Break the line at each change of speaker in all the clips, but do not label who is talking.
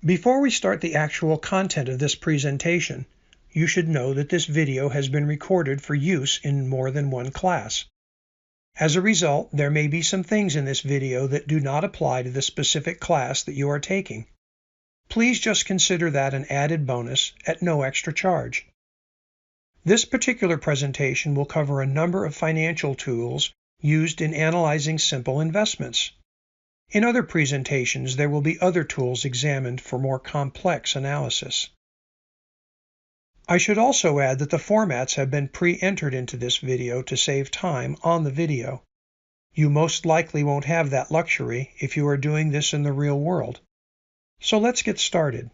Before we start the actual content of this presentation, you should know that this video has been recorded for use in more than one class. As a result, there may be some things in this video that do not apply to the specific class that you are taking. Please just consider that an added bonus at no extra charge. This particular presentation will cover a number of financial tools used in analyzing simple investments. In other presentations, there will be other tools examined for more complex analysis. I should also add that the formats have been pre-entered into this video to save time on the video. You most likely won't have that luxury if you are doing this in the real world. So let's get started.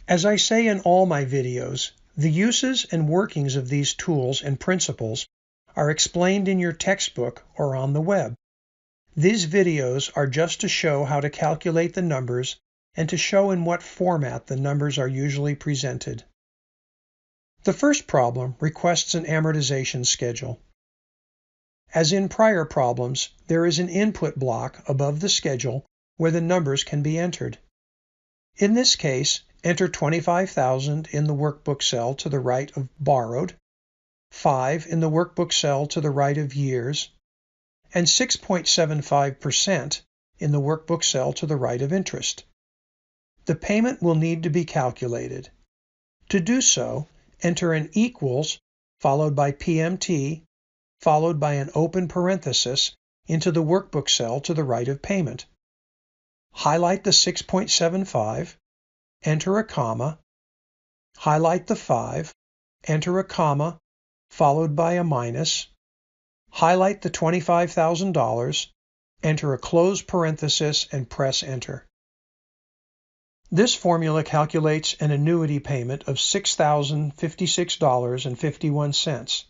As I say in all my videos, the uses and workings of these tools and principles are explained in your textbook or on the web. These videos are just to show how to calculate the numbers and to show in what format the numbers are usually presented. The first problem requests an amortization schedule. As in prior problems, there is an input block above the schedule where the numbers can be entered. In this case, enter $25,000 in the workbook cell to the right of borrowed, 5 in the workbook cell to the right of years, and 6.75% in the workbook cell to the right of interest. The payment will need to be calculated. To do so, enter an equals followed by PMT followed by an open parenthesis into the workbook cell to the right of payment. Highlight the 6.75, enter a comma, highlight the 5, enter a comma followed by a minus, highlight the $25,000, enter a close parenthesis, and press enter. This formula calculates an annuity payment of $6,056.51.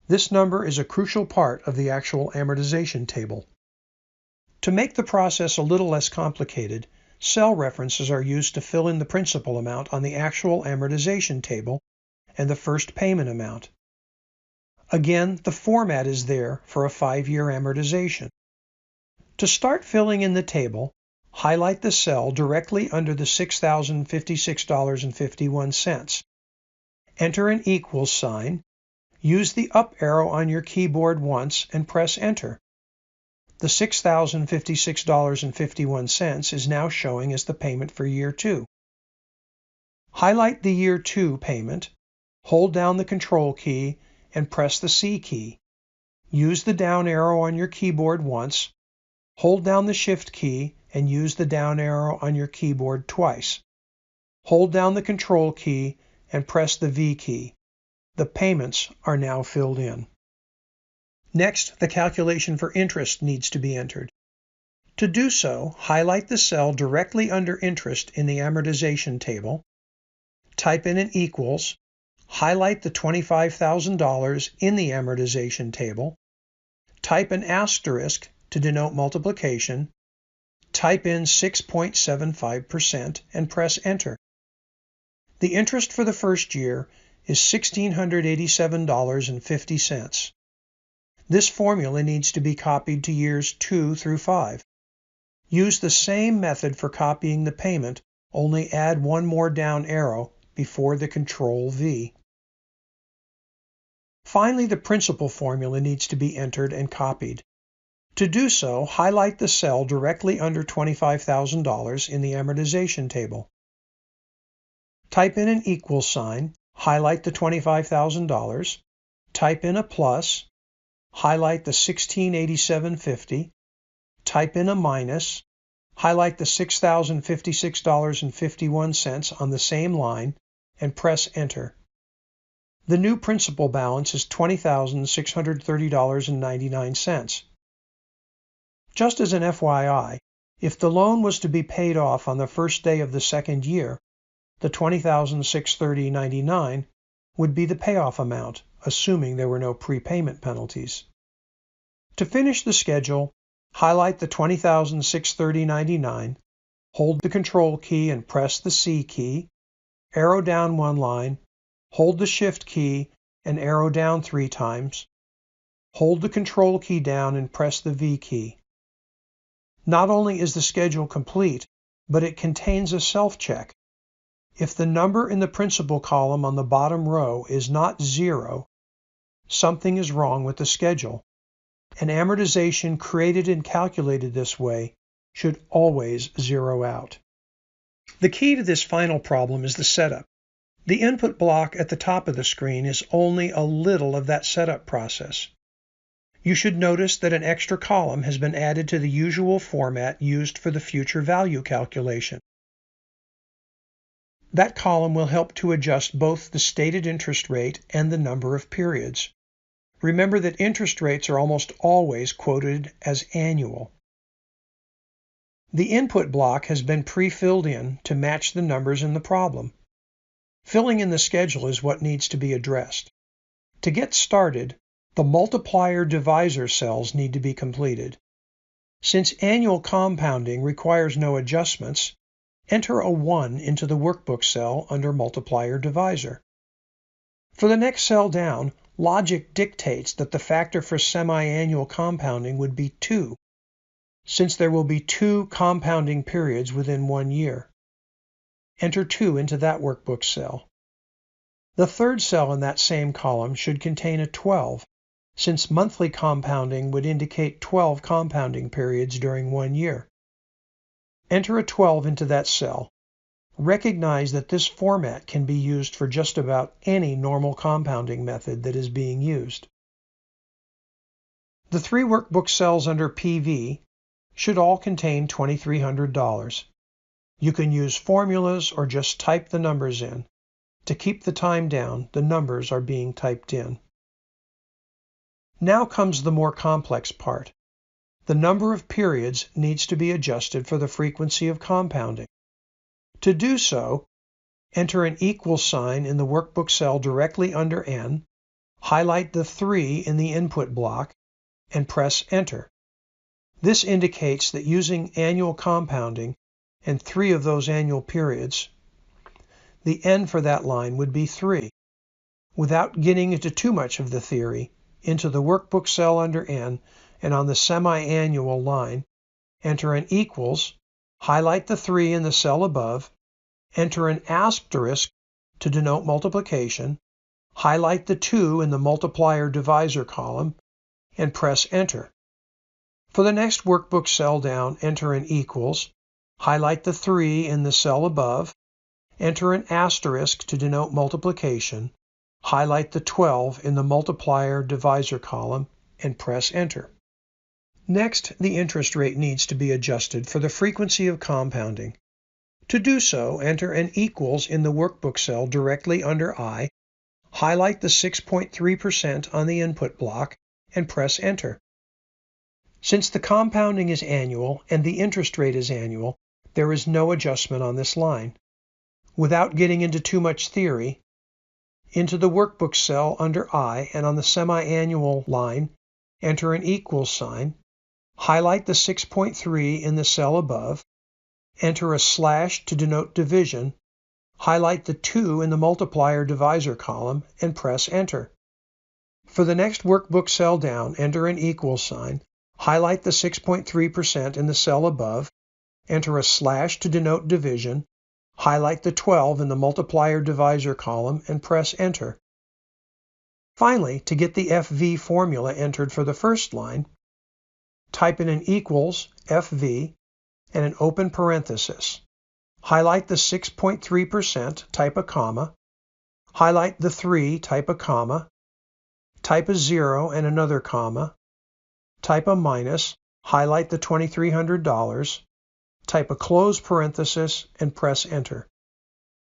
This number is a crucial part of the actual amortization table. To make the process a little less complicated, cell references are used to fill in the principal amount on the actual amortization table and the first payment amount. Again, the format is there for a 5-year amortization. To start filling in the table, highlight the cell directly under the $6,056.51. Enter an equals sign, use the up arrow on your keyboard once and press enter. The $6,056.51 is now showing as the payment for year 2. Highlight the year 2 payment, hold down the Control key, and press the C key. Use the down arrow on your keyboard once, hold down the Shift key, and use the down arrow on your keyboard twice. Hold down the Control key and press the V key. The payments are now filled in. Next, the calculation for interest needs to be entered. To do so, highlight the cell directly under interest in the amortization table, type in an equals, highlight the $25,000 in the amortization table, type an asterisk to denote multiplication, type in 6.75% and press enter. The interest for the first year is $1,687.50. This formula needs to be copied to years 2 through 5. Use the same method for copying the payment, only add one more down arrow before the Control V. Finally, the principal formula needs to be entered and copied. To do so, highlight the cell directly under $25,000 in the amortization table. Type in an equals sign, highlight the $25,000, type in a plus, highlight the $1,687.50, type in a minus, highlight the $6,056.51 on the same line, and press enter. The new principal balance is $20,630.99. Just as an FYI, if the loan was to be paid off on the first day of the second year, the $20,630.99 would be the payoff amount, assuming there were no prepayment penalties. To finish the schedule, highlight the $20,630.99, hold the Control key and press the C key, arrow down one line, hold the Shift key and arrow down 3 times, hold the Control key down and press the V key. Not only is the schedule complete, but it contains a self-check. If the number in the principal column on the bottom row is not 0, something is wrong with the schedule. An amortization created and calculated this way should always zero out. The key to this final problem is the setup. The input block at the top of the screen is only a little of that setup process. You should notice that an extra column has been added to the usual format used for the future value calculation. That column will help to adjust both the stated interest rate and the number of periods. Remember that interest rates are almost always quoted as annual. The input block has been pre-filled in to match the numbers in the problem. Filling in the schedule is what needs to be addressed. To get started, the multiplier divisor cells need to be completed. Since annual compounding requires no adjustments, enter a 1 into the workbook cell under multiplier divisor. For the next cell down, logic dictates that the factor for semi-annual compounding would be 2, since there will be 2 compounding periods within 1 year. Enter 2 into that workbook cell. The third cell in that same column should contain a 12, since monthly compounding would indicate 12 compounding periods during 1 year. Enter a 12 into that cell. Recognize that this format can be used for just about any normal compounding method that is being used. The 3 workbook cells under PV should all contain $2,300. You can use formulas or just type the numbers in. To keep the time down, the numbers are being typed in. Now comes the more complex part. The number of periods needs to be adjusted for the frequency of compounding. To do so, enter an equal sign in the workbook cell directly under N, highlight the 3 in the input block, and press Enter. This indicates that using annual compounding and 3 of those annual periods, the N for that line would be 3. Without getting into too much of the theory, into the workbook cell under N and on the semi-annual line, enter an equals, highlight the 3 in the cell above, enter an asterisk to denote multiplication, highlight the 2 in the multiplier divisor column, and press Enter. For the next workbook cell down, enter an equals, highlight the 3 in the cell above, enter an asterisk to denote multiplication, highlight the 12 in the multiplier divisor column, and press Enter. Next, the interest rate needs to be adjusted for the frequency of compounding. To do so, enter an equals in the workbook cell directly under I, highlight the 6.3% on the input block, and press Enter. Since the compounding is annual and the interest rate is annual, there is no adjustment on this line. Without getting into too much theory, into the workbook cell under I and on the semi-annual line, enter an equals sign, highlight the 6.3 in the cell above, enter a slash to denote division, highlight the 2 in the multiplier divisor column, and press Enter. For the next workbook cell down, enter an equals sign, highlight the 6.3% in the cell above, enter a slash to denote division, highlight the 12 in the multiplier divisor column, and press Enter. Finally, to get the FV formula entered for the first line, type in an equals FV and an open parenthesis. Highlight the 6.3%, type a comma, highlight the 3, type a comma, type a 0 and another comma, type a minus, highlight the $2,300, type a close parenthesis, and press Enter.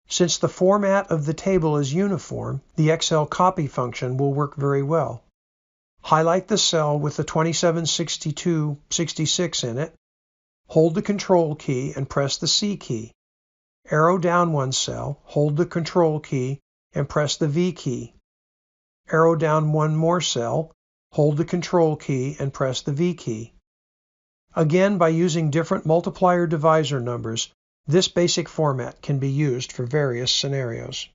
Since the format of the table is uniform, the Excel copy function will work very well. Highlight the cell with the 2762.66 in it, hold the Control key and press the C key. Arrow down one cell, hold the Control key and press the V key. Arrow down one more cell, hold the Control key and press the V key. Again, by using different multiplier divisor numbers, this basic format can be used for various scenarios.